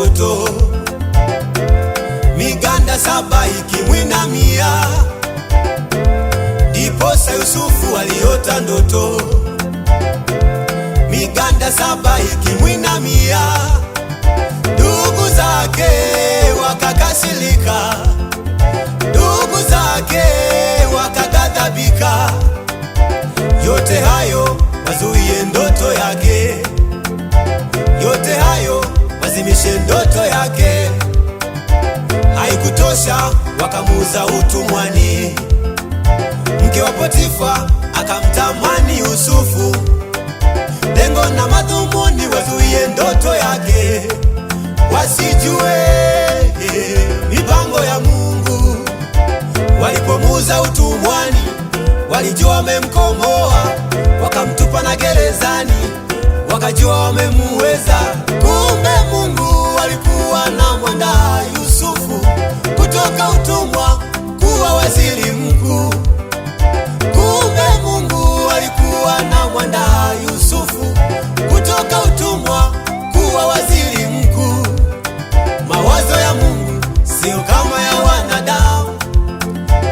ndoto, miganda 7 ikimwinamia, ndiposa Yusufu aliota ndoto, miganda 7 ikimwinamia, ndugu zake wakakasirika, ndugu zake wakaghadhabika. Yote hayo wazuie ndoto yake, yote hayo wazimishe ndoto yake. Haikutosha, wakamuuza utumwani. Mke wa Potifa akamtamani Yusufu. Lengo na madhumuni wazuie ndoto yake, wasijue mipango ya Mungu. Walipomuuza utumwani, walijua wamemkomboa, wakamtupa na gerezani, wakajua wamemuweza. Kumbe Mungu alikuwa na mwandaa Yusufu kutoka utumwa kuwa waziri mkuu. Kumbe Mungu alikuwa na mwandaa Yusufu kutoka utumwa kuwa waziri mkuu. Mawazo ya Mungu sio kama ya wanadamu,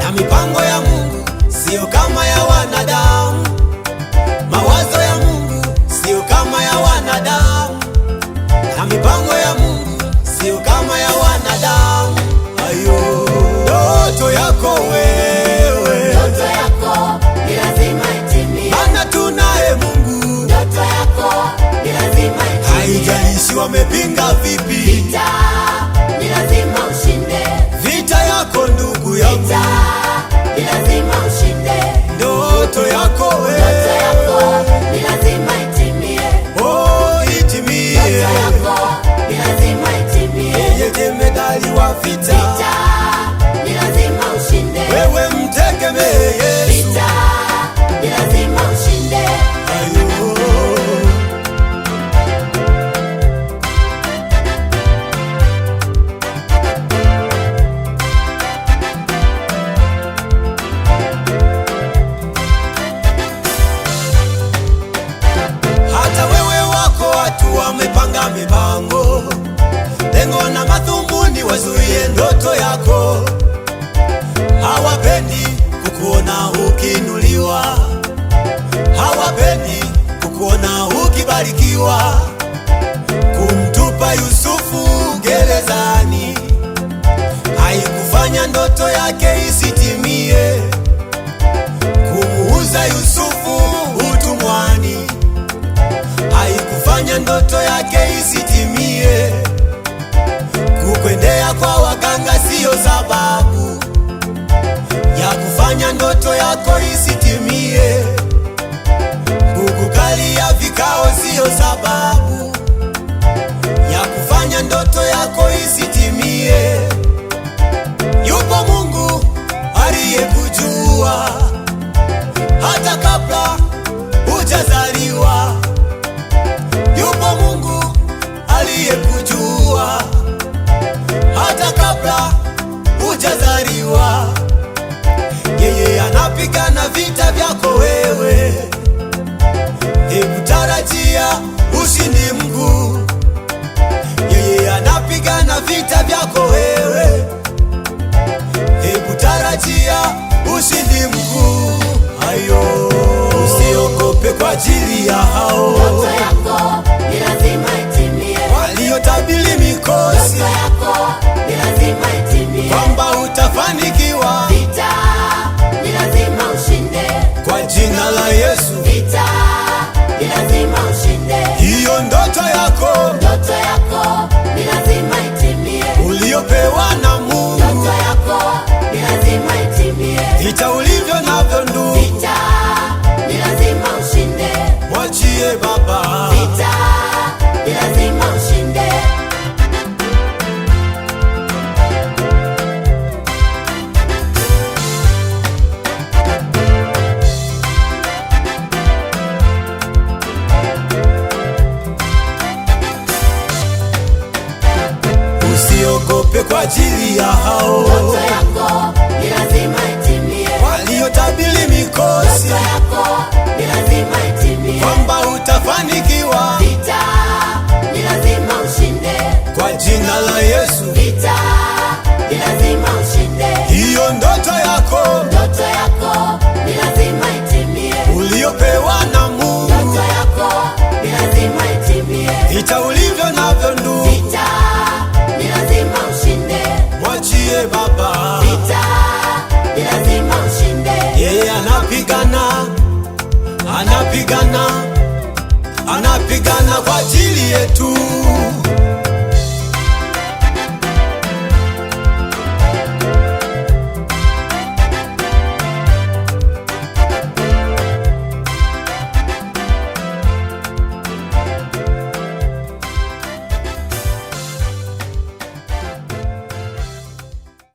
na mipango ya Mungu sio kama ya wanadamu. Mawazo ya Mungu sio kama ya wanadamu, na mipango ya Mungu sio kama ya wanadamu. Ayo, ndoto yako wewe, ndoto yako ni lazima itimie. maana tunaye Mungu. Ndoto yako ni lazima itimie. Haijalishi wamepinga vipi, Vita ni lazima ushinde. vita yako ndugu yangu, Vita ni lazima ushinde. ndoto yako wewe, Ndoto yako ni lazima itimie. oh itimie. Ndoto yako ni lazima itimie. Yeye jemedali wa vita, Vita ni lazima ushinde. wewe mtegemee Yesu. Vita ni lazima ushinde. Ayo. Hata wewe wako watu wamepanga mipango, lengo na madhumuni wazuie ndoto yako. Hawapendi kukuona ukiinuliwa, hawapendi kukuona ukibarikiwa. Kumtupa Yusufu gerezani haikufanya ndoto yake isitimie. Kumuuza Yusufu utumwani haikufanya ndoto yake isitimie. Kukwendea kwa waganga siyo sababu ya kufanya ndoto yako isitimie. Kukukalia vikao siyo sababu ya kufanya ndoto yako isitimie. Yupo Mungu aliyekujua hata kabla hujazaliwa. Yupo Mungu aliyekujua hata kabla hujazaliwa. Yeye anapigana vita vyako wewe, hebu tarajia ushindi mkuu. Yeye anapigana vita vyako wewe, hebu tarajia ushindi mkuu. Ayo, usiogope kwa ajili ya hao Ndoto yako ni lazima itimie. waliotabiri mikosi, Ndoto yako ni lazima itimie. kwamba utafanikiwa Vita ni lazima ushinde. kwa jina la Yesu. Vita ni lazima ushinde. Hiyo ndoto yako Ndoto yako ni lazima itimie. uliopewa na Mungu, Ndoto yako ni lazima itimie. vita ulivyo navyo ndugu, Vita ni lazima ushinde. mwachie Baba. Vita ni lazima ushinde. Usiogope kwa ajili ya hao Ndoto yako ni lazima itimie. waliotabiri mikosi, Ndoto yako ni lazima itimie. kwamba utafanikiwa Vita ni lazima ushinde. kwa jina anapigana kwa ajili yetu.